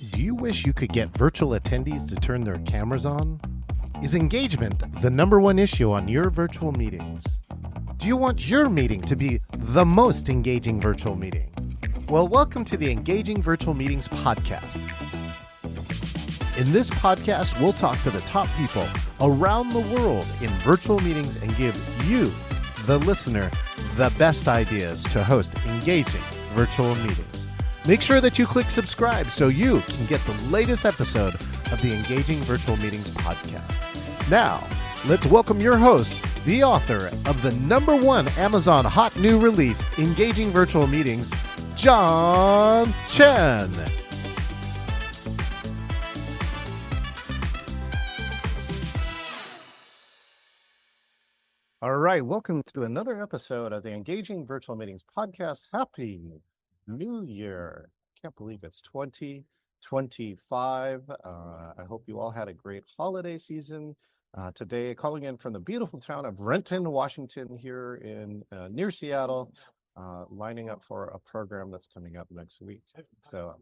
Do you wish you could get virtual attendees to turn their cameras on? Is engagement the number one issue on your virtual meetings? Do you want your meeting to be the most engaging virtual meeting? Well, welcome to the Engaging Virtual Meetings podcast. In this podcast, we'll talk to the top people around the world in virtual meetings and give you, the listener, the best ideas to host engaging virtual meetings. Make sure that you click subscribe so you can get the latest episode of the Engaging Virtual Meetings podcast. Now, let's welcome your host, the author of the #1 Amazon hot new release, Engaging Virtual Meetings, John Chen. All right, welcome to another episode of the Engaging Virtual Meetings podcast. Happy New Year. Can't believe it's 2025. I hope you all had a great holiday season. Today, calling in from the beautiful town of Renton, Washington, here in near Seattle, lining up for a program that's coming up next week. So,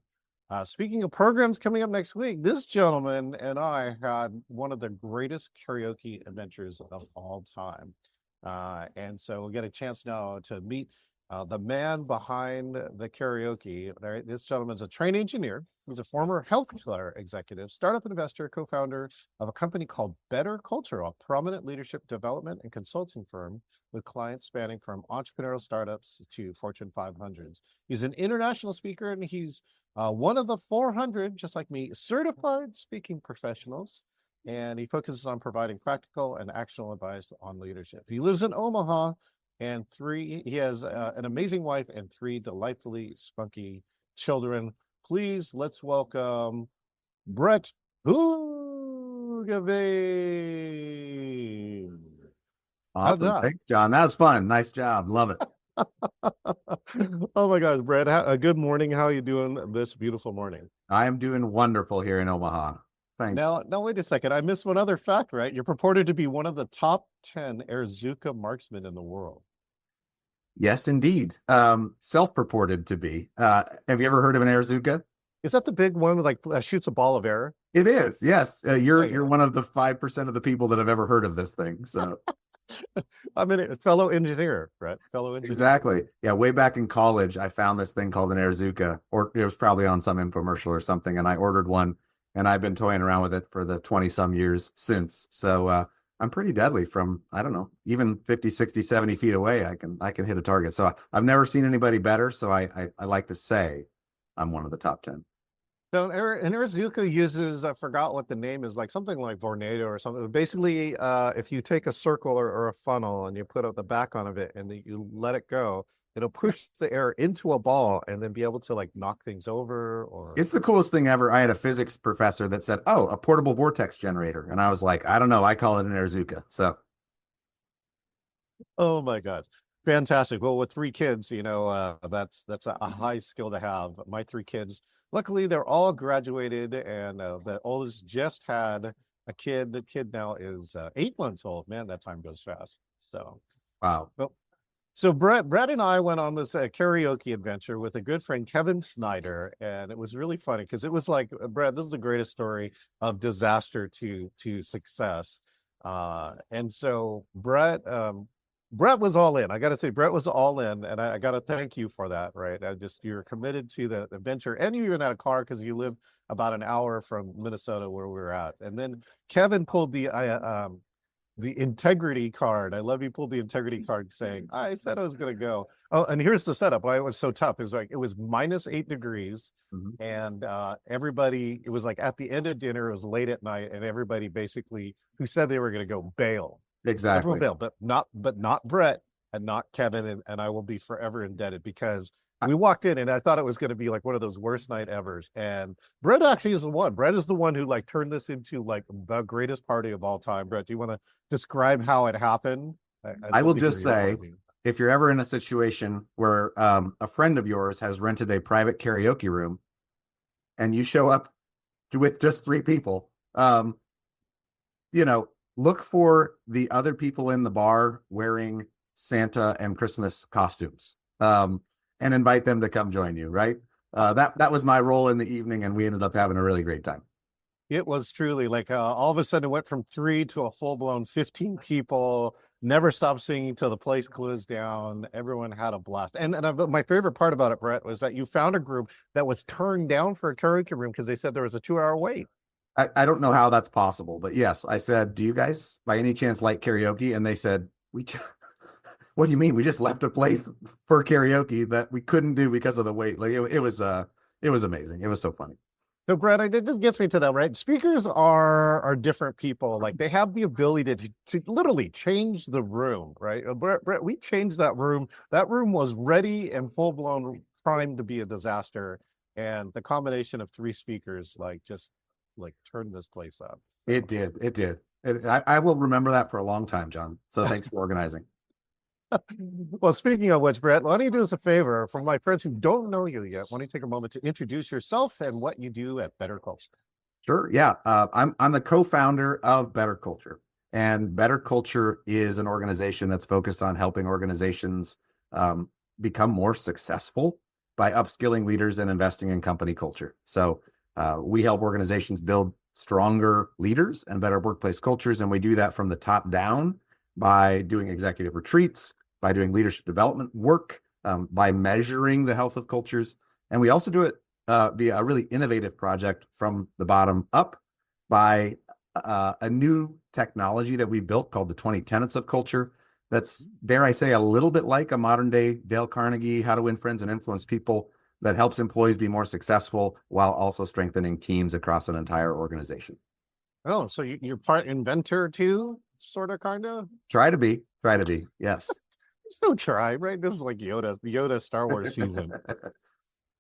speaking of programs coming up next week, this gentleman and I had one of the greatest karaoke adventures of all time. And so we'll get a chance now to meet the man behind the karaoke. This gentleman's a trained engineer. He's a former healthcare executive, startup investor, co-founder of a company called BetterCulture, a prominent leadership development and consulting firm with clients spanning from entrepreneurial startups to Fortune 500s. He's an international speaker, and he's one of the 400, just like me, certified speaking professionals. And he focuses on providing practical and actionable advice on leadership. He lives in Omaha, and he has an amazing wife and 3 delightfully spunky children. Please, let's welcome Brett Hoogeveen. Awesome. Thanks, John. That was fun. Nice job. Love it. Oh my gosh, Brett, good morning. How are you doing this beautiful morning? I am doing wonderful here in Omaha. Thanks. Now, wait a second. I missed one other fact, right? You're purported to be one of the top 10 Airzooka Marksmen in the world. Yes, indeed. Self-purported to be. Have you ever heard of an Airzooka? Is that the big one that shoots a ball of air? It is. Yes. You're one of the 5% of the people that have ever heard of this thing. So I'm a fellow engineer, right? Fellow engineer. Exactly. Yeah. Way back in college, I found this thing called an Airzooka, or it was probably on some infomercial or something, and I ordered one. And I've been toying around with it for the 20 some years since. So I'm pretty deadly from, I don't know, even 50, 60, 70 feet away. I can hit a target. So I've never seen anybody better. So I like to say I'm one of the top 10. So an Airzooka uses, I forgot what the name is, like something like Vornado or something. Basically, if you take a circle or a funnel and you put out the back on of it and you let it go, it'll push the air into a ball and then be able to like knock things over. Or it's the coolest thing ever. I had a physics professor that said, "Oh, a portable vortex generator," and I was like, "I don't know. I call it an Airzooka." So, oh my gosh, fantastic! Well, with 3 kids, that's a high skill to have. My 3 kids, luckily, they're all graduated, and the oldest just had a kid. The kid now is 8 months old. Man, that time goes fast. So, wow. Well, so Brett and I went on this karaoke adventure with a good friend, Kevin Snyder, and it was really funny because it was like, Brett, this is the greatest story of disaster to success. And so Brett was all in. I got to say, Brett was all in, and I got to thank you for that, right? You're committed to the adventure, and you even had a car because you live about an hour from Minnesota where we were at. And then Kevin pulled the integrity card. I love you pulled the integrity card saying, I said I was going to go. Oh, and here's the setup. Why it was so tough is like, it was -8 degrees. Mm-hmm. And everybody, it was like at the end of dinner, it was late at night, and everybody basically who said they were going to go bail. Exactly. Everyone bailed, but not Brett and not Kevin. And I will be forever indebted because we walked in and I thought it was going to be like one of those worst night evers. And Brett actually is the one. Brett is the one who like turned this into like the greatest party of all time. Brett, do you want to describe how it happened? I will just say, if you're ever in a situation where a friend of yours has rented a private karaoke room and you show up with just 3 people, look for the other people in the bar wearing Santa and Christmas costumes. And invite them to come join you, right? that was my role in the evening, and we ended up having a really great time. It was truly like all of a sudden it went from 3 to a full-blown 15 people, never stopped singing till the place closed down. Everyone had a blast. My favorite part about it, Brett, was that you found a group that was turned down for a karaoke room because they said there was a 2-hour wait. I don't know how that's possible, but yes, I said, do you guys by any chance like karaoke? And they said, what do you mean? We just left a place for karaoke that we couldn't do because of the wait. Like it was amazing. It was so funny. So, Brett, it just gets me to that, right? Speakers are different people. Like they have the ability to literally change the room, right? Brett, we changed that room. That room was ready and full blown primed to be a disaster. And the combination of 3 speakers, just turned this place up. It did. It did. I will remember that for a long time, John. So thanks for organizing. Well, speaking of which, Brett, why don't you do us a favor for my friends who don't know you yet? Why don't you take a moment to introduce yourself and what you do at BetterCulture? Sure. Yeah. I'm the co-founder of BetterCulture, and BetterCulture is an organization that's focused on helping organizations become more successful by upskilling leaders and investing in company culture. So we help organizations build stronger leaders and better workplace cultures, and we do that from the top down by doing executive retreats, by doing leadership development work, by measuring the health of cultures. And we also do it via a really innovative project from the bottom up by a new technology that we built called the 20 Tenets of Culture. That's, dare I say, a little bit like a modern day Dale Carnegie, How to Win Friends and Influence People, that helps employees be more successful while also strengthening teams across an entire organization. Oh, so you're part inventor too? Sort of, kind of? Try to be, yes. There's no try, right? This is like Yoda Star Wars season.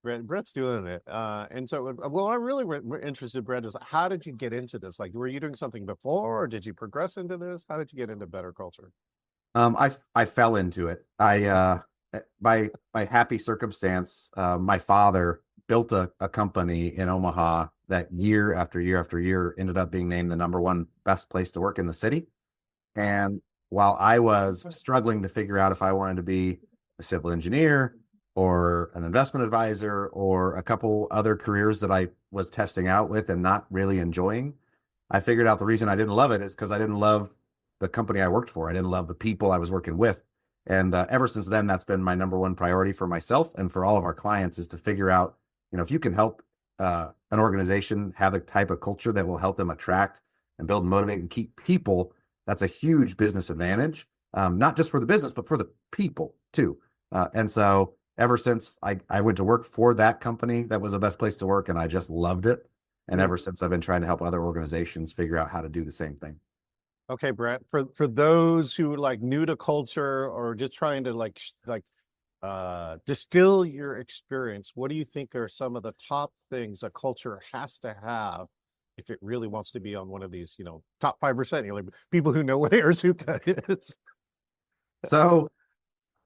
Brett's doing it. And so, well, I'm really interested, Brett, is how did you get into this? Like, were you doing something before, or did you progress into this? How did you get into BetterCulture? I fell into it. By happy circumstance, my father built a company in Omaha that year after year after year ended up being named the #1 best place to work in the city. And while I was struggling to figure out if I wanted to be a civil engineer or an investment advisor or a couple other careers that I was testing out with and not really enjoying, I figured out the reason I didn't love it is because I didn't love the company I worked for. I didn't love the people I was working with. And ever since then, that's been my #1 priority for myself and for all of our clients, is to figure out, if you can help an organization have a type of culture that will help them attract and build and motivate and keep people, that's a huge business advantage, not just for the business, but for the people too. And so ever since I went to work for that company, that was the best place to work, and I just loved it. And ever since, I've been trying to help other organizations figure out how to do the same thing. Okay, Brett, for those who new to culture or just trying to distill your experience, what do you think are some of the top things a culture has to have if it really wants to be on one of these, top 5%, people who know what Airzooka is? So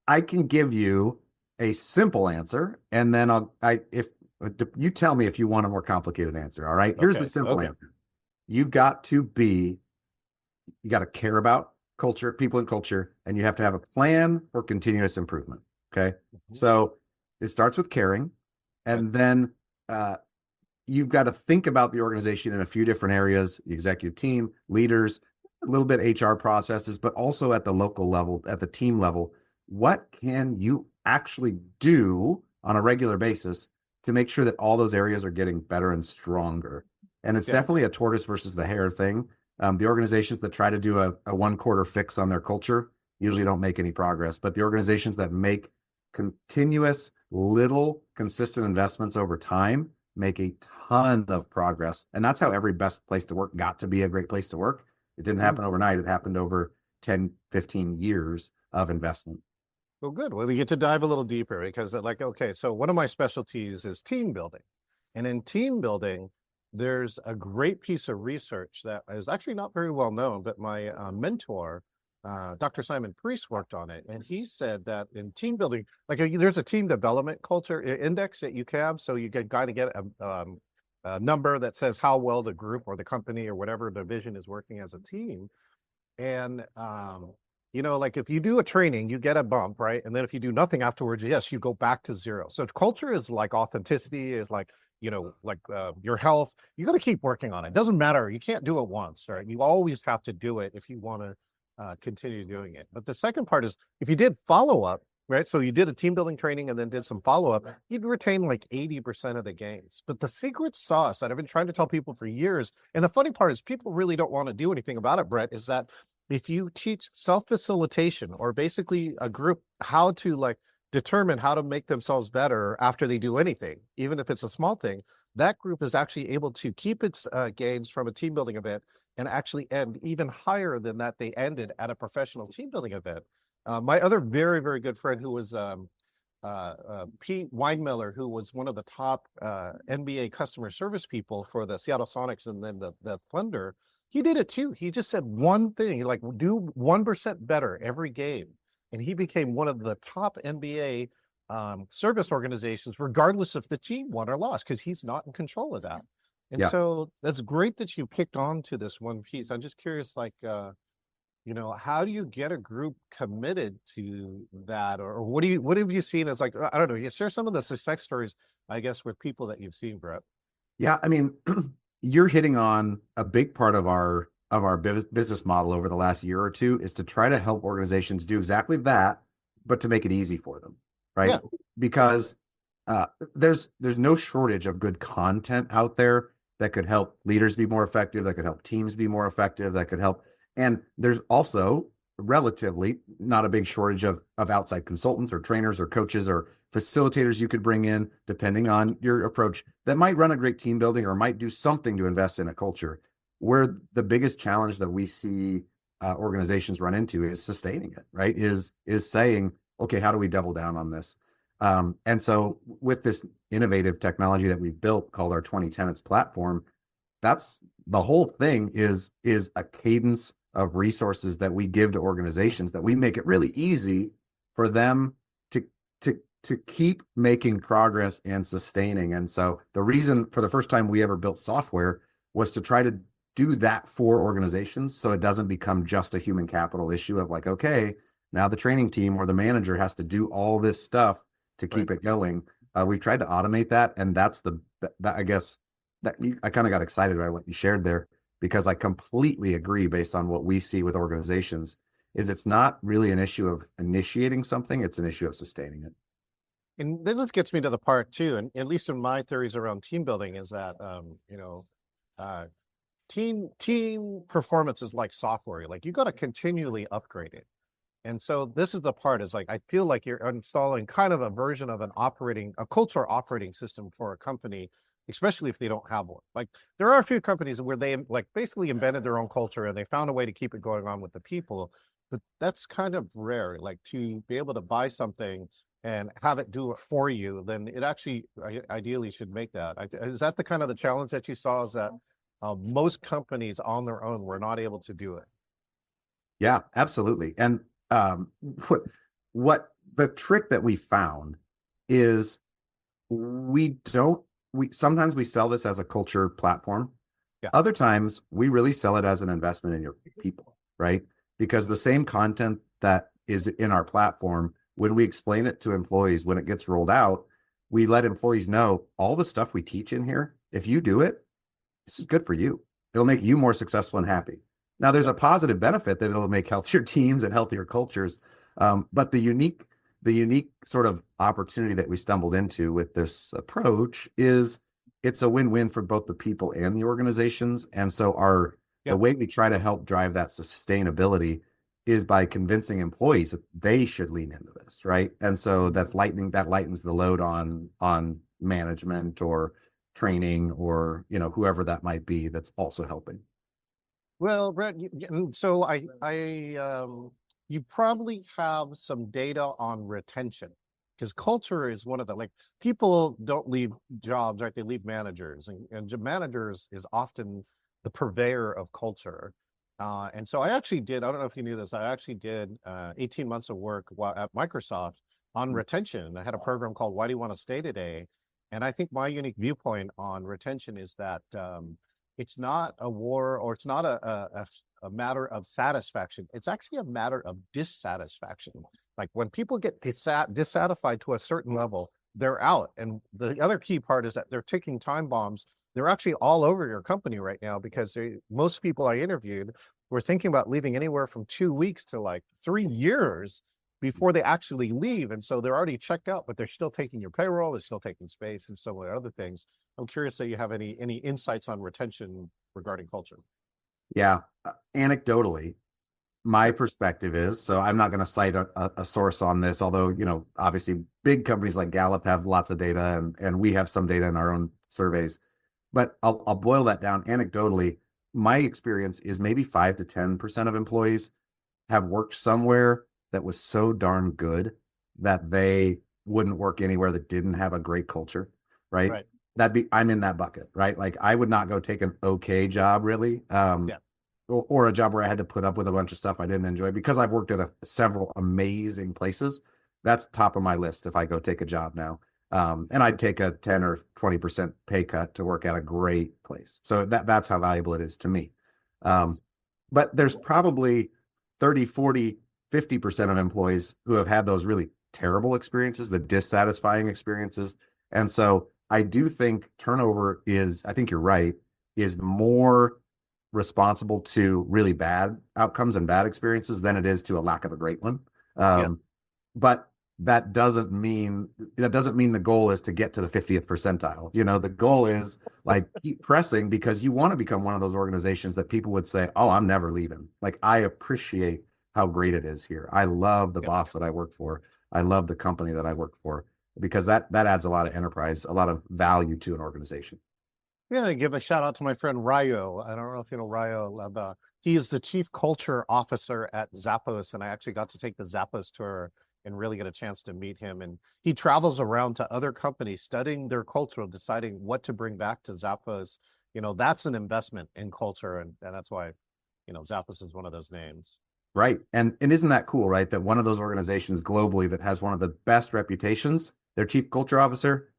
I can give you a simple answer, and then if you tell me if you want a more complicated answer. All right, here's the simple answer. You got to care about culture, people and culture, and you have to have a plan for continuous improvement. Okay. Mm-hmm. So it starts with caring, and then you've got to think about the organization in a few different areas: the executive team, leaders, a little bit HR processes, but also at the local level, at the team level. What can you actually do on a regular basis to make sure that all those areas are getting better and stronger? And it's definitely a tortoise versus the hare thing. The organizations that try to do a 1-quarter fix on their culture usually don't make any progress, but the organizations that make continuous little consistent investments over time make a ton of progress. And that's how every best place to work got to be a great place to work. It didn't happen overnight. It happened over 10, 15 years of investment. Well, good. Well, you get to dive a little deeper because so one of my specialties is team building. And in team building, there's a great piece of research that is actually not very well known, but my mentor, Dr. Simon Priest, worked on it. And he said that in team building, there's a team development culture index that you can have. So you got to get a number that says how well the group or the company or whatever division is working as a team. And you know, like if you do a training, you get a bump, right? And then if you do nothing afterwards, yes, you go back to zero. So culture is like authenticity, is like, you know, like your health. You got to keep working on it. Doesn't matter. You can't do it once, right? You always have to do it if you want to continue doing it. But the second part is if you did follow up, right? So you did a team building training and then did some follow up, you'd retain like 80% of the gains. But the secret sauce that I've been trying to tell people for years, and the funny part is people really don't want to do anything about it, Brett, is that if you teach self-facilitation or basically a group how to like determine how to make themselves better after they do anything, even if it's a small thing, that group is actually able to keep its gains from a team building event and actually end even higher than that they ended at a professional team building event. My other very, very good friend who was Pete Weinmiller, who was one of the top NBA customer service people for the Seattle Sonics and then the Thunder, he did it too. He just said one thing, like do 1% better every game. And he became one of the top NBA service organizations, regardless if the team won or lost, because he's not in control of that. And so that's great that you picked on to this one piece. I'm just curious, like, you know, how do you get a group committed to that? Or what have you seen as like, I don't know, you share some of the success stories, I guess, with people that you've seen, Brett. Yeah, I mean, you're hitting on a big part of our business model over the last year or two is to try to help organizations do exactly that, but to make it easy for them, right? Yeah. Because there's no shortage of good content out there that could help leaders be more effective, that could help teams be more effective, that could help. And there's also relatively not a big shortage of outside consultants or trainers or coaches or facilitators you could bring in, depending on your approach, that might run a great team building or might do something to invest in a culture. Where the biggest challenge that we see organizations run into is sustaining it, right? Is saying, okay, how do we double down on this? And so with this innovative technology that we've built called our 20 Tenets platform, that's the whole thing is a cadence of resources that we give to organizations that we make it really easy for them to keep making progress and sustaining. And so the reason for the first time we ever built software was to try to do that for organizations so it doesn't become just a human capital issue of like, okay, now the training team or the manager has to do all this stuff to keep it going. We've tried to automate that, and that's I guess that I kind of got excited by what you shared there, because I completely agree based on what we see with organizations is it's not really an issue of initiating something, it's an issue of sustaining it. And then this gets me to the part too, and at least in my theories around team building is that, you know, team performance is like software. Like you got to continually upgrade it. And so this is the part is like, I feel like you're installing kind of a version of a cultural operating system for a company, especially if they don't have one. Like there are a few companies where they like basically invented their own culture and they found a way to keep it going on with the people, but that's kind of rare. Like to be able to buy something and have it do it for you, then it actually ideally should make that. Is that the kind of the challenge that you saw, is that most companies on their own were not able to do it? Yeah, absolutely. And what the trick that we found is we sometimes we sell this as a culture platform. Yeah. Other times we really sell it as an investment in your people, right? Because the same content that is in our platform, when we explain it to employees, when it gets rolled out, we let employees know all the stuff we teach in here. If you do it, this is good for you. It'll make you more successful and happy. Now, there's a positive benefit that it'll make healthier teams and healthier cultures. But the unique sort of opportunity that we stumbled into with this approach is it's a win-win for both the people and the organizations. And so the way we try to help drive that sustainability is by convincing employees that they should lean into this, right? And so that lightens the load on management or training or, you know, whoever that might be that's also helping. Well, Brett, so you probably have some data on retention, because culture is one of the, like, people don't leave jobs, right? They leave managers, and managers is often the purveyor of culture. And so I actually did, I don't know if you knew this, I actually did 18 months of work at Microsoft on retention. I had a program called Why Do You Want to Stay Today? And I think my unique viewpoint on retention is that it's not a war, or it's not a matter of satisfaction. It's actually a matter of dissatisfaction. Like when people get dissatisfied to a certain level, they're out. And the other key part is that they're ticking time bombs. They're actually all over your company right now because most people I interviewed were thinking about leaving anywhere from 2 weeks to like 3 years before they actually leave. And so they're already checked out, but they're still taking your payroll, they're still taking space and so many other things. I'm curious if you have any insights on retention regarding culture. Yeah. Anecdotally, my perspective is, so I'm not going to cite a source on this, although, you know, obviously big companies like Gallup have lots of data and we have some data in our own surveys, but I'll boil that down. Anecdotally, my experience is maybe 5 to 10% of employees have worked somewhere that was so darn good that they wouldn't work anywhere that didn't have a great culture, right? I'm in that bucket, right? Like I would not go take an okay job really. Or a job where I had to put up with a bunch of stuff I didn't enjoy, because I've worked at several amazing places. That's top of my list if I go take a job now. And I'd take a 10 or 20% pay cut to work at a great place. So that's how valuable it is to me. But there's probably 30, 40, 50% of employees who have had those really terrible experiences, the dissatisfying experiences. And so I do think turnover is, I think you're right, is more responsible to really bad outcomes and bad experiences than it is to a lack of a great one. But that doesn't mean the goal is to get to the 50th percentile. You know, the goal is like keep pressing, because you want to become one of those organizations that people would say, oh, I'm never leaving. Like I appreciate how great it is here. I love the boss that I work for. I love the company that I work for, because that adds a lot of enterprise, a lot of value to an organization. Yeah, I give a shout out to my friend Rayo. I don't know if you know Rayo. He is the chief culture officer at Zappos, and I actually got to take the Zappos tour and really get a chance to meet him. And he travels around to other companies, studying their culture, deciding what to bring back to Zappos. You know, that's an investment in culture, and that's why, you know, Zappos is one of those names. Right. And isn't that cool, right? That one of those organizations globally that has one of the best reputations, their chief culture officer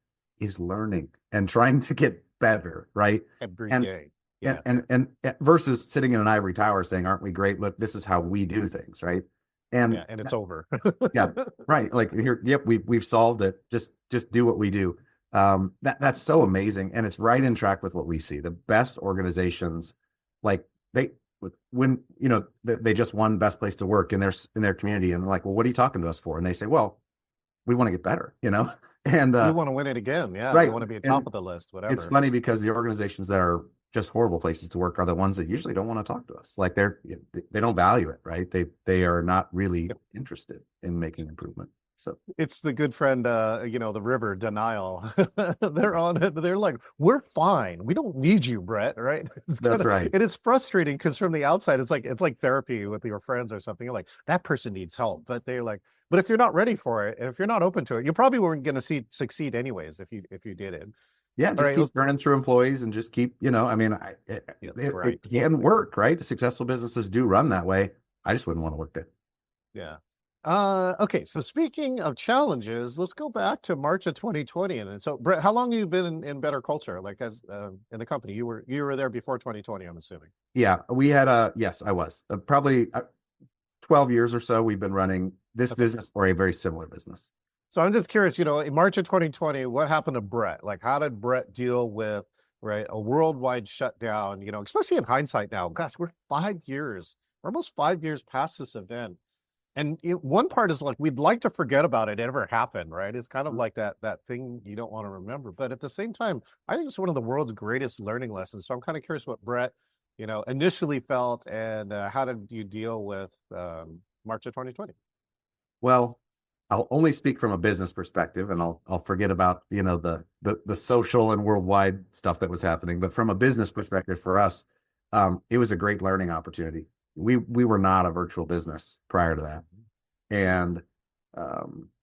is learning and trying to get better, right? Every day. Yeah. And versus sitting in an ivory tower saying, aren't we great? Look, this is how we do things, right? And it's over. Yeah, right. Like here, yep, we've solved it. Just do what we do. That's so amazing. And it's right in track with what we see. The best organizations, like when you know they just won best place to work in their community, and like, well, what are you talking to us for? And they say, well, we want to get better, you know. And you want to win it again. Yeah. Right. You want to be at top of the list, whatever. It's funny because the organizations that are just horrible places to work are the ones that usually don't want to talk to us. Like they don't value it, right? They are not really interested in making improvement. So it's the good friend, you know, the river denial. They're on it. They're like, we're fine. We don't need you, Brett. Right? That's right. It is frustrating because from the outside, it's like therapy with your friends or something. You're like, that person needs help, but they're like, but if you're not ready for it, and if you're not open to it, you probably weren't going to succeed anyways if you did it. Yeah, just keep burning through employees and just keep, you know, I mean, it can work, right? Successful businesses do run that way. I just wouldn't want to work there. Yeah. Okay, so speaking of challenges, let's go back to March of 2020. And so, Brett, how long have you been in BetterCulture, like as in the company? You were there before 2020, I'm assuming. Yeah, we had yes, I was probably 12 years or so. We've been running this business or a very similar business. So I'm just curious, you know, in March of 2020, what happened to Brett? Like, how did Brett deal with, right, a worldwide shutdown, you know, especially in hindsight now? Gosh, we're almost 5 years past this event. And one part is like, we'd like to forget about it ever happened, right? It's kind of like that thing you don't want to remember. But at the same time, I think it's one of the world's greatest learning lessons. So I'm kind of curious what Brett, you know, initially felt, and how did you deal with March of 2020? Well, I'll only speak from a business perspective, and I'll forget about, you know, the social and worldwide stuff that was happening. But from a business perspective for us, it was a great learning opportunity. We were not a virtual business prior to that, and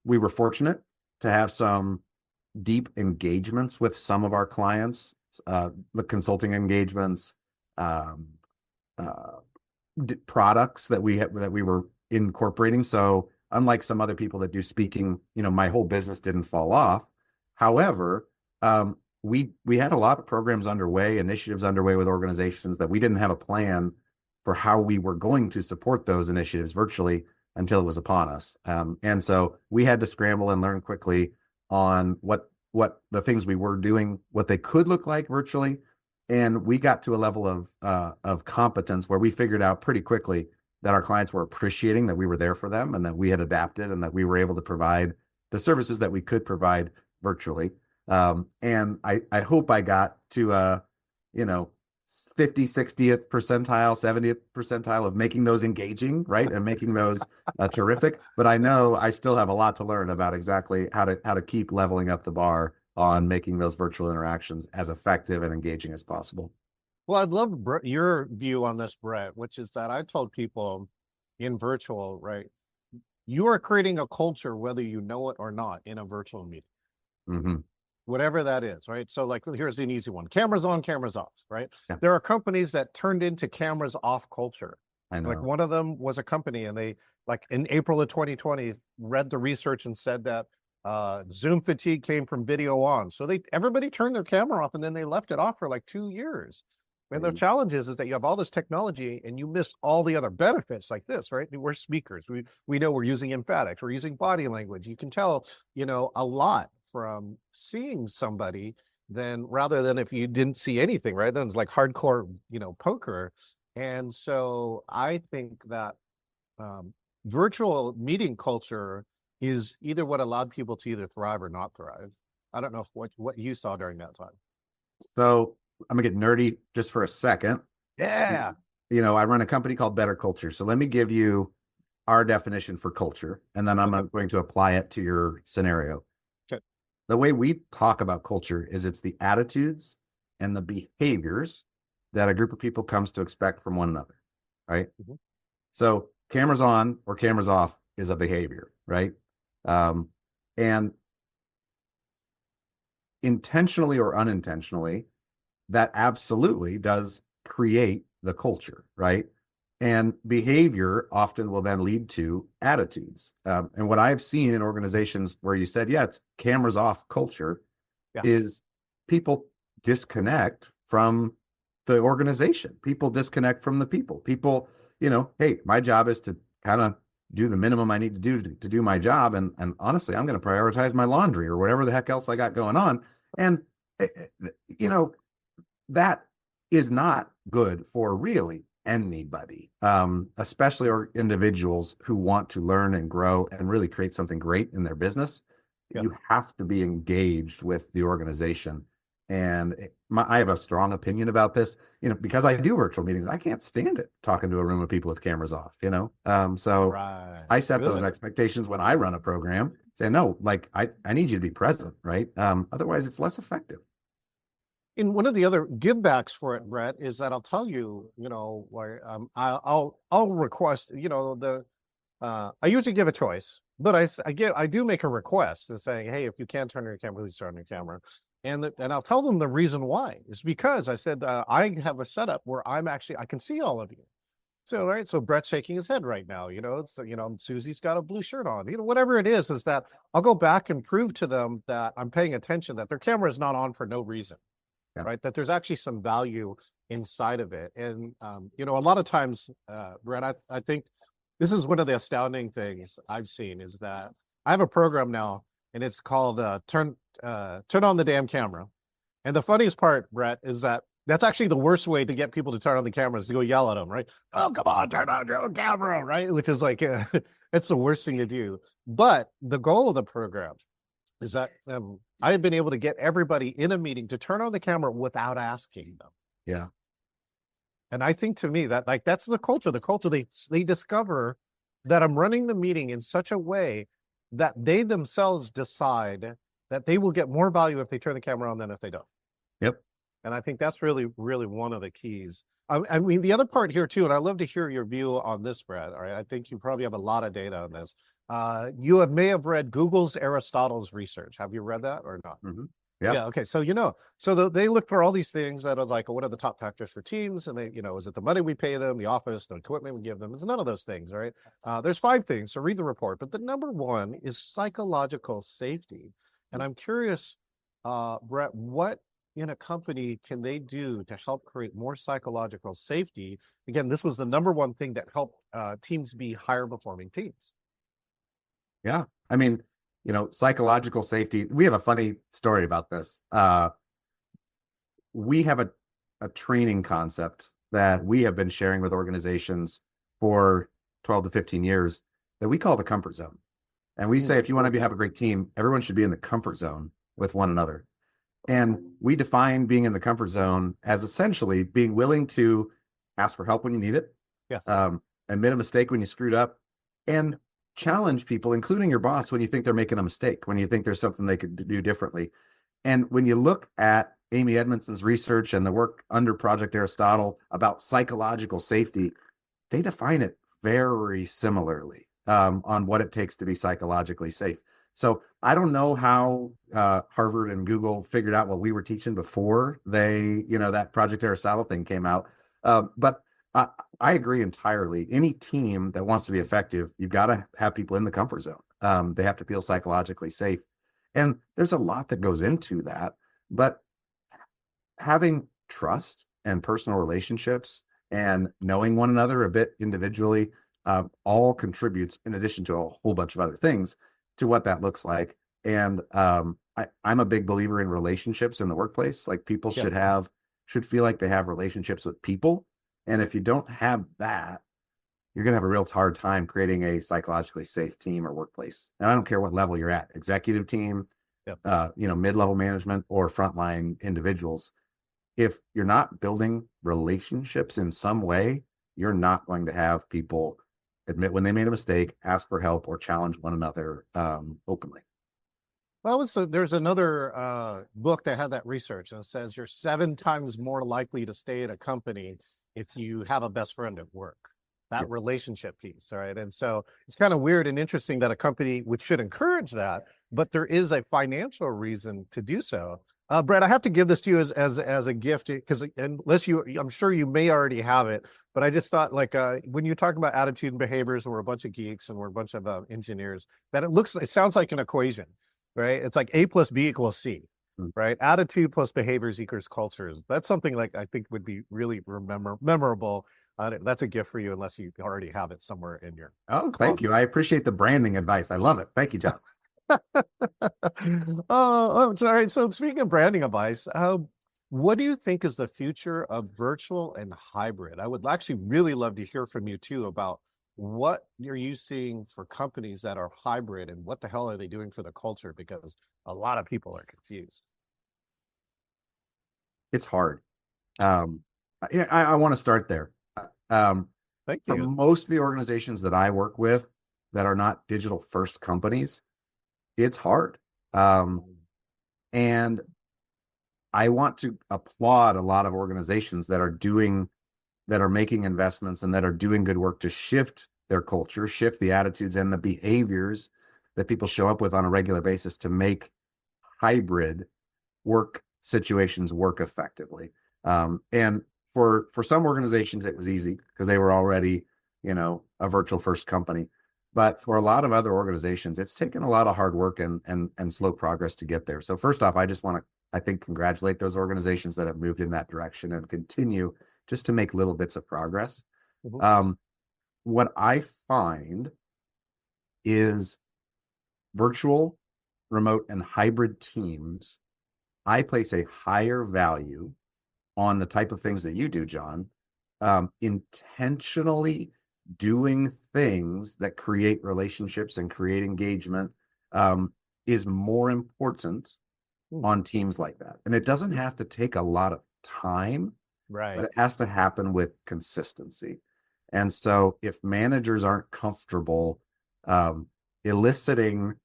we were fortunate to have some deep engagements with some of our clients, the consulting engagements, products that we were incorporating. So unlike some other people that do speaking, you know, my whole business didn't fall off. However, we had a lot of programs underway, initiatives underway with organizations that we didn't have a plan for how we were going to support those initiatives virtually until it was upon us. And so we had to scramble and learn quickly on what the things we were doing, what they could look like virtually. And we got to a level of competence where we figured out pretty quickly that our clients were appreciating that we were there for them and that we had adapted and that we were able to provide the services that we could provide virtually. And I hope I got to, 50, 60th percentile, 70th percentile of making those engaging, right? And making those terrific. But I know I still have a lot to learn about exactly how to keep leveling up the bar on making those virtual interactions as effective and engaging as possible. Well, I'd love your view on this, Brett, which is that I told people in virtual, right? You are creating a culture, whether you know it or not, in a virtual meeting. Mm-hmm. Whatever that is, right? So like, here's an easy one. Cameras on, cameras off, right? Yeah. There are companies that turned into cameras off culture. I know. Like one of them was a company and they, like in April of 2020, read the research and said that Zoom fatigue came from video on. So everybody turned their camera off and then they left it off for like 2 years. And the challenge is that you have all this technology and you miss all the other benefits like this, right? We're speakers. We know we're using emphatics. We're using body language. You can tell, a lot from seeing somebody rather than if you didn't see anything, right? Then it's like hardcore, poker. And so I think that virtual meeting culture is either what allowed people to either thrive or not thrive. I don't know what you saw during that time. So I'm gonna get nerdy just for a second. Yeah. I run a company called BetterCulture. So let me give you our definition for culture, and then I'm going to apply it to your scenario. Okay. The way we talk about culture is it's the attitudes and the behaviors that a group of people comes to expect from one another, right? Mm-hmm. So cameras on or cameras off is a behavior, right? And intentionally or unintentionally, that absolutely does create the culture, right? And behavior often will then lead to attitudes. And what I've seen in organizations where you said, yeah, it's cameras off culture, is people disconnect from the organization. People disconnect from the people. People, hey, my job is to kind of do the minimum I need to do to do my job. And honestly, I'm going to prioritize my laundry or whatever the heck else I got going on. And, that is not good for really anybody, especially individuals who want to learn and grow and really create something great in their business. Yep. You have to be engaged with the organization. And I have a strong opinion about this, because I do virtual meetings. I can't stand it talking to a room of people with cameras off, so right. I set those expectations when I run a program. Say, no, like I need you to be present, right? Otherwise it's less effective. And one of the other give backs for it, Brett, is that I'll tell you, where I'll request, I usually give a choice, but I do make a request and saying, hey, if you can turn on your camera, please turn on your camera. And I'll tell them the reason why. It's because I said, I have a setup where I can see all of you. So, right. So Brett's shaking his head right now, so, Susie's got a blue shirt on, whatever it is that I'll go back and prove to them that I'm paying attention, that their camera is not on for no reason. Yeah. Right. That there's actually some value inside of it. And, a lot of times, Brett, I think this is one of the astounding things I've seen is that I have a program now and it's called turn on the damn camera. And the funniest part, Brett, is that that's actually the worst way to get people to turn on the cameras, to go yell at them, right? Oh, come on, turn on your camera, right? Which is like, it's the worst thing to do. But the goal of the program is that I have been able to get everybody in a meeting to turn on the camera without asking them. Yeah. And I think to me that that's the culture. The culture, they discover that I'm running the meeting in such a way that they themselves decide that they will get more value if they turn the camera on than if they don't. Yep. And I think that's really, really one of the keys. I mean, the other part here too, and I'd love to hear your view on this, Brad. All right. I think you probably have a lot of data on this. You may have read Google's Aristotle's research. Have you read that or not? Mm-hmm. Yeah. Okay. So, they look for all these things that are like, what are the top factors for teams? And they, is it the money we pay them, the office, the equipment we give them? It's none of those things, right? There's 5 things. So read the report. But the number 1 is psychological safety. And I'm curious, Brett, what, in a company can they do to help create more psychological safety? Again, this was the number one thing that helped teams be higher performing teams. Yeah. I mean, psychological safety. We have a funny story about this. We have a training concept that we have been sharing with organizations for 12 to 15 years that we call the comfort zone. And we say, if you want to have a great team, everyone should be in the comfort zone with one another. And we define being in the comfort zone as essentially being willing to ask for help when you need it, Yes. Admit a mistake when you screwed up, and challenge people, including your boss, when you think they're making a mistake, when you think there's something they could do differently. And when you look at Amy Edmondson's research and the work under Project Aristotle about psychological safety, they define it very similarly on what it takes to be psychologically safe. So I don't know how Harvard and Google figured out what we were teaching before that Project Aristotle thing came out. But I agree entirely. Any team that wants to be effective, you've got to have people in the comfort zone. They have to feel psychologically safe. And there's a lot that goes into that. But having trust and personal relationships and knowing one another a bit individually all contributes, in addition to a whole bunch of other things, to what that looks like. And I'm a big believer in relationships in the workplace. Like people should feel like they have relationships with people. And if you don't have that, you're going to have a real hard time creating a psychologically safe team or workplace. And I don't care what level you're at, executive team, mid-level management or frontline individuals. If you're not building relationships in some way, you're not going to have people admit when they made a mistake, ask for help, or challenge one another openly. Well, there's another book that had that research, and it says you're 7 times more likely to stay at a company if you have a best friend at work. That relationship piece, all right? And so it's kind of weird and interesting that a company which should encourage that, but there is a financial reason to do so. Brett, I have to give this to you as a gift, because I'm sure you may already have it, but I just thought when you talk about attitude and behaviors, and we're a bunch of geeks and we're a bunch of engineers, that it sounds like an equation, right? It's like A plus B equals C, right? Attitude plus behaviors equals culture. That's something like I think would be really memorable. That's a gift for you, unless you already have it somewhere in your. Oh, thank you. I appreciate the branding advice. I love it. Thank you, John. Oh, sorry. So speaking of branding advice, what do you think is the future of virtual and hybrid? I would actually really love to hear from you too about what are you seeing for companies that are hybrid, and what the hell are they doing for the culture? Because a lot of people are confused. It's hard. I want to start there. Thank for you. most of the organizations that I work with that are not digital first companies, it's hard. And I want to applaud a lot of organizations that are making investments and that are doing good work to shift their culture, shift the attitudes and the behaviors that people show up with on a regular basis to make hybrid work situations work effectively. And for some organizations, it was easy because they were already, a virtual first company. But for a lot of other organizations, it's taken a lot of hard work and slow progress to get there. So first off, I just want to, I think, congratulate those organizations that have moved in that direction and continue just to make little bits of progress. Mm-hmm. What I find is virtual, remote, and hybrid teams, I place a higher value on the type of things that you do, John, intentionally doing things that create relationships and create engagement is more important on teams like that. And it doesn't have to take a lot of time, Right. but it has to happen with consistency. And so if managers aren't comfortable eliciting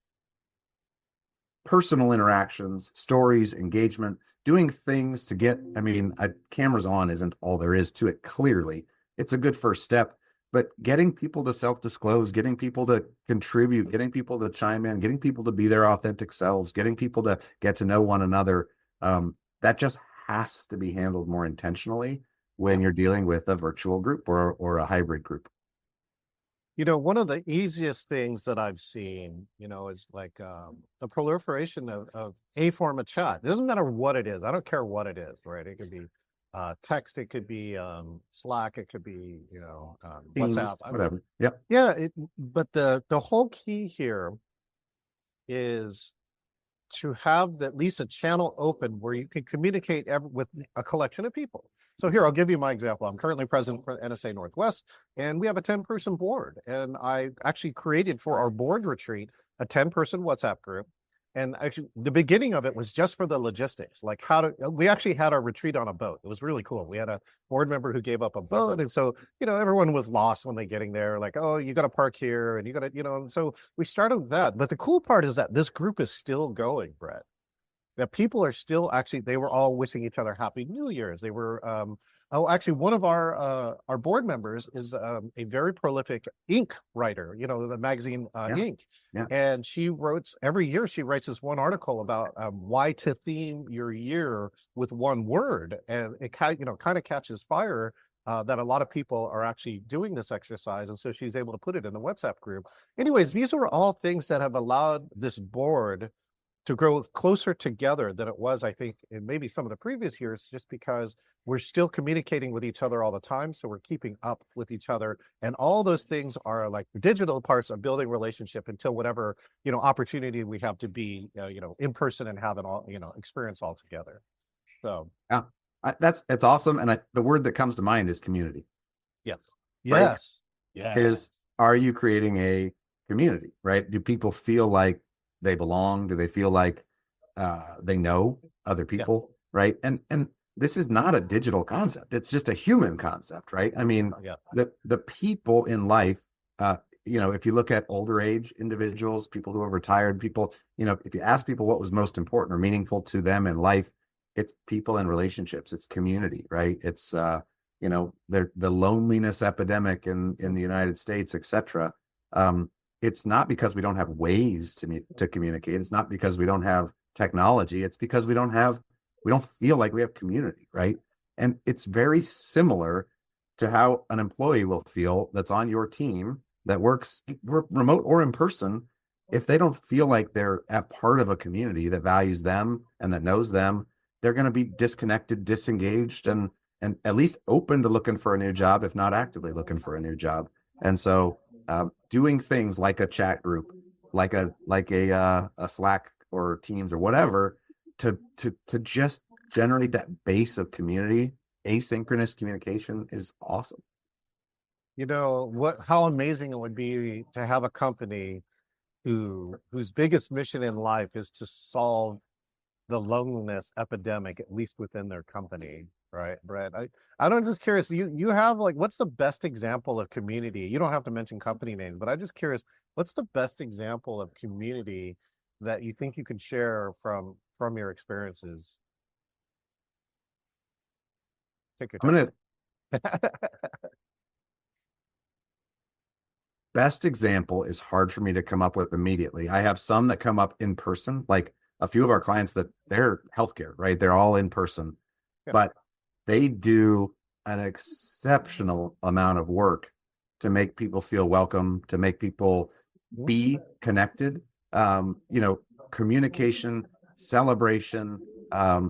personal interactions, stories, engagement, doing things to get, cameras on isn't all there is to it. Clearly, it's a good first step, but getting people to self-disclose, getting people to contribute, getting people to chime in, getting people to be their authentic selves, getting people to get to know one another, that just has to be handled more intentionally when you're dealing with a virtual group or a hybrid group. One of the easiest things that I've seen, is like the proliferation of a form of chat. It doesn't matter what it is. I don't care what it is, right? It could be text, it could be Slack, it could be, WhatsApp. Teams, whatever. Yep. Yeah, but the whole key here is to have at least a channel open where you can communicate with a collection of people. So here, I'll give you my example. I'm currently president for NSA Northwest, and we have a 10-person board. And I actually created for our board retreat a 10-person WhatsApp group. And actually, the beginning of it was just for the logistics, like we actually had our retreat on a boat. It was really cool. We had a board member who gave up a boat. And so, everyone was lost when they getting there, like, oh, you got to park here and you got to, and so we started with that. But the cool part is that this group is still going, Brett. That people are still they were all wishing each other Happy New Year's. They were, actually, one of our board members is a very prolific ink writer, the magazine Ink. Yeah. And every year she writes this one article about why to theme your year with one word. And it kind of catches fire that a lot of people are actually doing this exercise. And so she's able to put it in the WhatsApp group. Anyways, these are all things that have allowed this board to grow closer together than it was, I think, in maybe some of the previous years, just because we're still communicating with each other all the time. So we're keeping up with each other. And all those things are like digital parts of building relationship until whatever, opportunity we have to be, in person and have it all, experience all together. So yeah, it's awesome. And the word that comes to mind is community. Yes. Right? Yes. Yeah. Are you creating a community, right? Do people feel like they belong? Do they feel like they know other people? Yeah. Right. And this is not a digital concept. It's just a human concept, right? I mean, the people in life, if you look at older age individuals, people who are retired, people, if you ask people what was most important or meaningful to them in life, it's people and relationships. It's community, right? It's, the loneliness epidemic in the United States, et cetera. It's not because we don't have ways to communicate. It's not because we don't have technology. It's because we don't feel like we have community, right? And it's very similar to how an employee will feel that's on your team that works remote or in person. If they don't feel like they're a part of a community that values them and that knows them, they're going to be disconnected, disengaged, and at least open to looking for a new job, if not actively looking for a new job. And so doing things like a chat group, like a Slack or Teams or whatever, to just generate that base of community, asynchronous communication is awesome. How amazing it would be to have a company whose biggest mission in life is to solve the loneliness epidemic, at least within their company. Right, Brett. I'm just curious. You have what's the best example of community? You don't have to mention company names, but I'm just curious. What's the best example of community that you think you could share from your experiences? Take your time. Best example is hard for me to come up with immediately. I have some that come up in person, like a few of our clients that they're healthcare, right? They're all in person, but they do an exceptional amount of work to make people feel welcome, to make people be connected. Communication, celebration,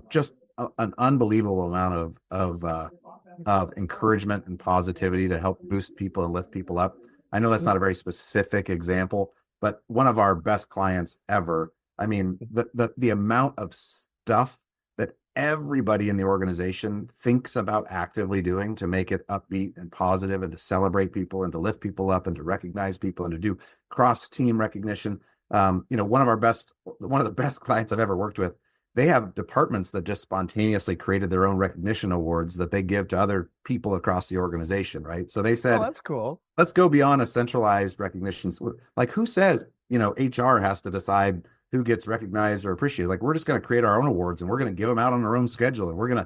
just an unbelievable amount of encouragement and positivity to help boost people and lift people up. I know that's not a very specific example, but one of our best clients ever. I mean, the amount of stuff that everybody in the organization thinks about actively doing to make it upbeat and positive and to celebrate people and to lift people up and to recognize people and to do cross-team recognition. One of the best clients I've ever worked with, they have departments that just spontaneously created their own recognition awards that they give to other people across the organization, right? So they said, oh, that's cool. Let's go beyond a centralized recognition. Like, who says, HR has to decide who gets recognized or appreciated? Like, we're just going to create our own awards and we're going to give them out on our own schedule. And we're going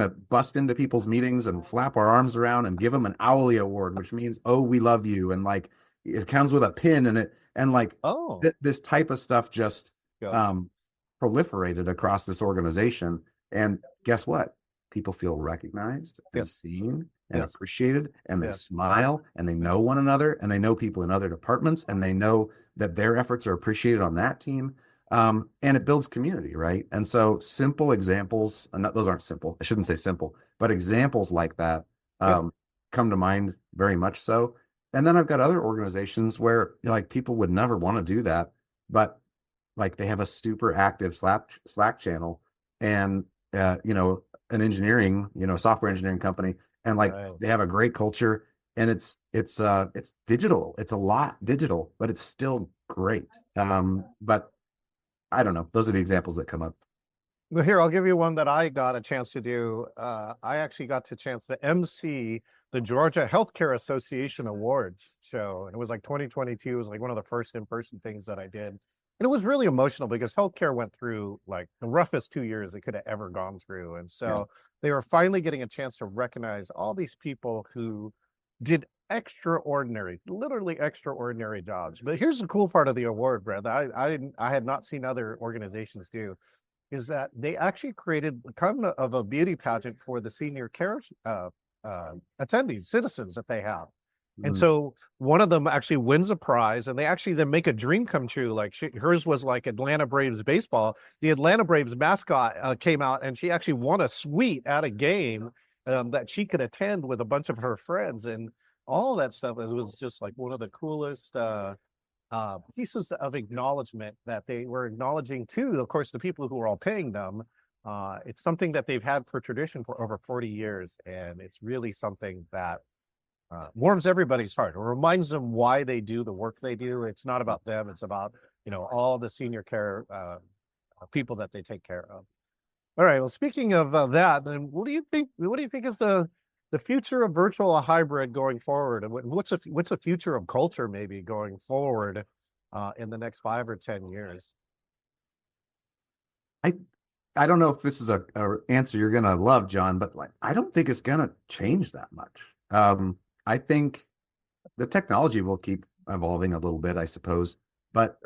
to bust into people's meetings and flap our arms around and give them an Owlie award, which means, oh, we love you. And it comes with a pin in it. And this type of stuff just proliferated across this organization. And guess what? People feel recognized and seen and Yes. appreciated, and they Yes. smile, and they know one another, and they know people in other departments, and they know that their efforts are appreciated on that team. And it builds community, right? And so simple examples, and those aren't simple, I shouldn't say simple, but examples like that Yep. come to mind very much so. And then I've got other organizations where like people would never want to do that, but like they have a super active Slack channel, and an engineering, software engineering company, and like Right. they have a great culture, and it's digital. It's a lot digital, but it's still great. But I don't know. Those are the examples that come up. Well, here, I'll give you one that I got a chance to do. I actually got the chance to MC the Georgia Healthcare Association Awards show. And it was like 2022. It was like one of the first in-person things that I did. And it was really emotional because healthcare went through like the roughest 2 years it could have ever gone through. And so they were finally getting a chance to recognize all these people who did extraordinary, literally extraordinary jobs. But here's the cool part of the award, Brad, that I had not seen other organizations do, is that they actually created kind of a beauty pageant for the senior care attendees, citizens that they have. And so one of them actually wins a prize, and they actually then make a dream come true. Like hers was like Atlanta Braves baseball. The Atlanta Braves mascot came out, and she actually won a suite at a game that she could attend with a bunch of her friends, and all that stuff. It was just like one of the coolest pieces of acknowledgement that they were acknowledging to, of course, the people who were all paying them. It's something that they've had for tradition for over 40 years, and it's really something that warms everybody's heart. It reminds them why they do the work they do. It's not about them. It's about, all the senior care people that they take care of. All right. Well, speaking of that, then what do you think is the future of virtual or hybrid going forward? And what's the future of culture maybe going forward in the next 5 or 10 years? I don't know if this is a answer you're gonna love, John, but like I don't think it's gonna change that much. I think the technology will keep evolving a little bit, I suppose, but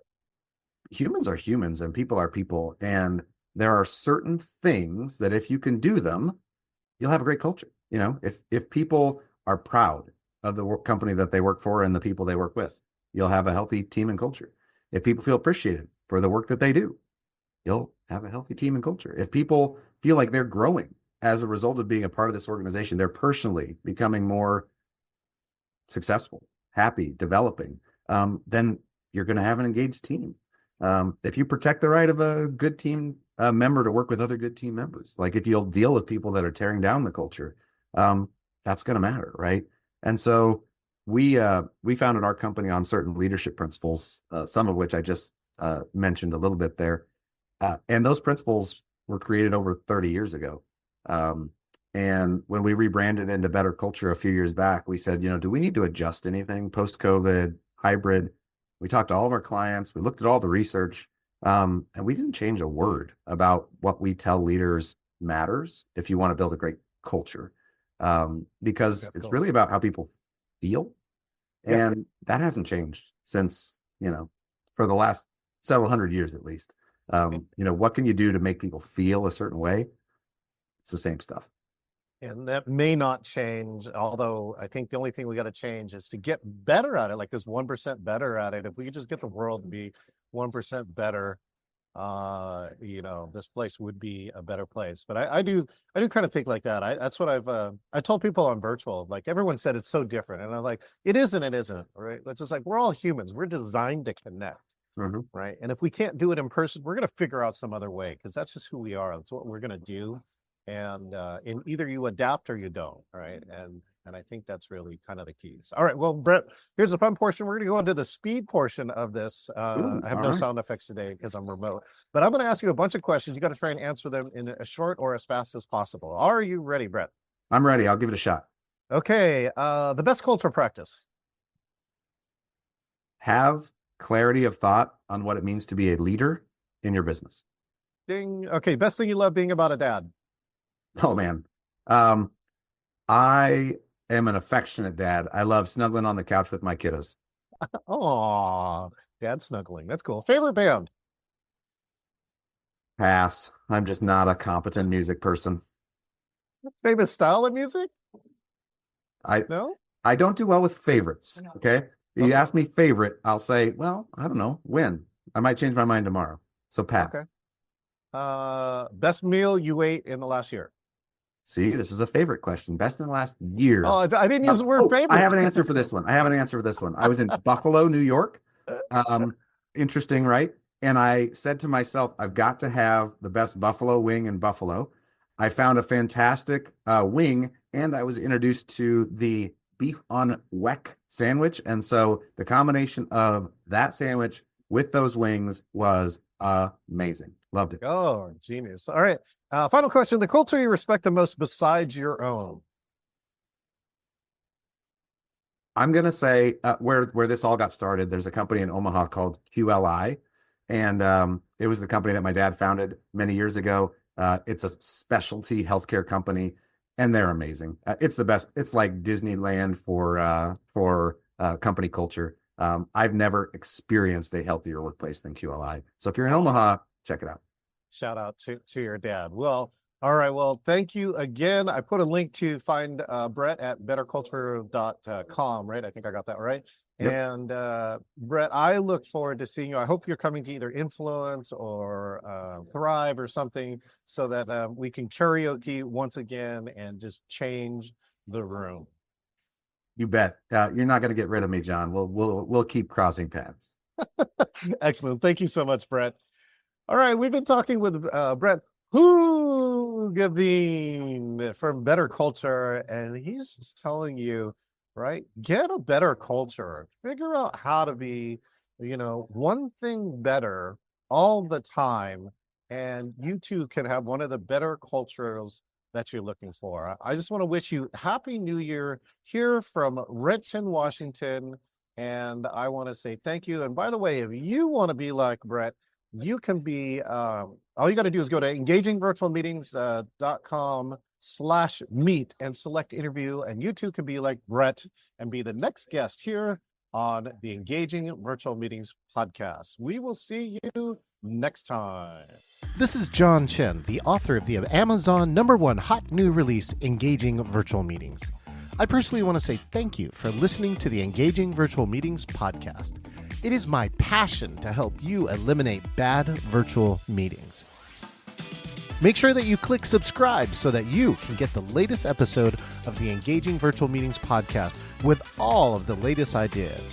humans are humans and people are people, and there are certain things that if you can do them, you'll have a great culture. If people are proud of the company that they work for and the people they work with, you'll have a healthy team and culture. If people feel appreciated for the work that they do, you'll have a healthy team and culture. If people feel like they're growing as a result of being a part of this organization, they're personally becoming more successful, happy, developing, then you're going to have an engaged team. If you protect the right of a good team member to work with other good team members, like if you'll deal with people that are tearing down the culture, that's going to matter, right? And so we founded our company on certain leadership principles, some of which I just mentioned a little bit there. And those principles were created over 30 years ago. And when we rebranded into BetterCulture a few years back, we said, do we need to adjust anything post-COVID, hybrid? We talked to all of our clients. We looked at all the research, and we didn't change a word about what we tell leaders matters if you want to build a great culture, because it's really about how people feel. And that hasn't changed since, for the last several hundred years at least. What can you do to make people feel a certain way? It's the same stuff. And that may not change, although I think the only thing we got to change is to get better at it, like this 1% better at it. If we could just get the world to be 1% better, this place would be a better place. But I do kind of think like that. That's what I told people on virtual, like everyone said it's so different. And I'm like, it isn't, right? It's just like, we're all humans. We're designed to connect. Right. And if we can't do it in person, we're going to figure out some other way, because that's just who we are. That's what we're going to do. And in either you adapt or you don't. Right. And I think that's really kind of the keys. All right. Well, Brett, here's the fun portion. We're going to go into the speed portion of this. I have no sound effects today because I'm remote, but I'm going to ask you a bunch of questions. You got to try and answer them in as short or as fast as possible. Are you ready, Brett? I'm ready. I'll give it a shot. Okay. The best culture practice. Have clarity of thought on what it means to be a leader in your business. Ding. Okay. Best thing you love being about a dad. Oh man. I am an affectionate dad. I love snuggling on the couch with my kiddos. Oh, dad snuggling. That's cool. Favorite band? Pass. I'm just not a competent music person. Favorite style of music? No? I don't do well with favorites. Okay. If you ask me favorite, I'll say, well, I don't know, when. I might change my mind tomorrow. So pass. Okay. Best meal you ate in the last year? See, this is a favorite question. Best in the last year. Oh, I didn't use the word favorite. I have an answer for this one. I was in Buffalo, New York. Interesting, right? And I said to myself, I've got to have the best buffalo wing in Buffalo. I found a fantastic wing, and I was introduced to the beef on weck sandwich. And so the combination of that sandwich with those wings was amazing. Loved it. Oh, genius. All right. Final question. The culture you respect the most besides your own? I'm going to say where this all got started, there's a company in Omaha called QLI. And it was the company that my dad founded many years ago. It's a specialty healthcare company, and they're amazing. It's the best. It's like Disneyland for company culture. I've never experienced a healthier workplace than QLI. So if you're in Omaha, check it out. Shout out to your dad. Well, all right. Well, thank you again. I put a link to find Brett at betterculture.com, right? I think I got that right. Yep. And Brett, I look forward to seeing you. I hope you're coming to either Influence or Thrive or something so that we can karaoke once again and just change the room. You bet. You're not going to get rid of me, John. We'll keep crossing paths. Excellent. Thank you so much, Brett. All right. We've been talking with Brett Hoogeveen from BetterCulture, and he's just telling you, right, get a better culture. Figure out how to be, one thing better all the time, and you too can have one of the better cultures that you're looking for. I just want to wish you Happy New Year here from Renton, Washington, and I want to say thank you. And by the way, if you want to be like Brett, you can be, all you got to do is go to engagingvirtualmeetings.com/meet and select interview. And you too can be like Brett and be the next guest here on the Engaging Virtual Meetings podcast. We will see you next time. This is John Chen, the author of the Amazon #1 hot new release, Engaging Virtual Meetings. I personally want to say thank you for listening to the Engaging Virtual Meetings podcast. It is my passion to help you eliminate bad virtual meetings. Make sure that you click subscribe so that you can get the latest episode of the Engaging Virtual Meetings podcast with all of the latest ideas.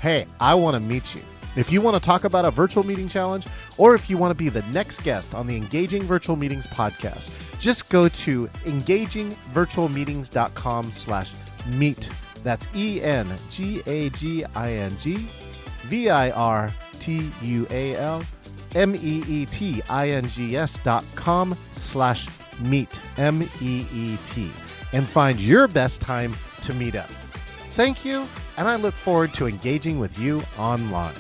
Hey, I want to meet you. If you want to talk about a virtual meeting challenge, or if you want to be the next guest on the Engaging Virtual Meetings podcast, just go to engagingvirtualmeetings.com/meet. That's engagingvirtualmeetings.com/meet, MEET, and find your best time to meet up. Thank you, and I look forward to engaging with you online.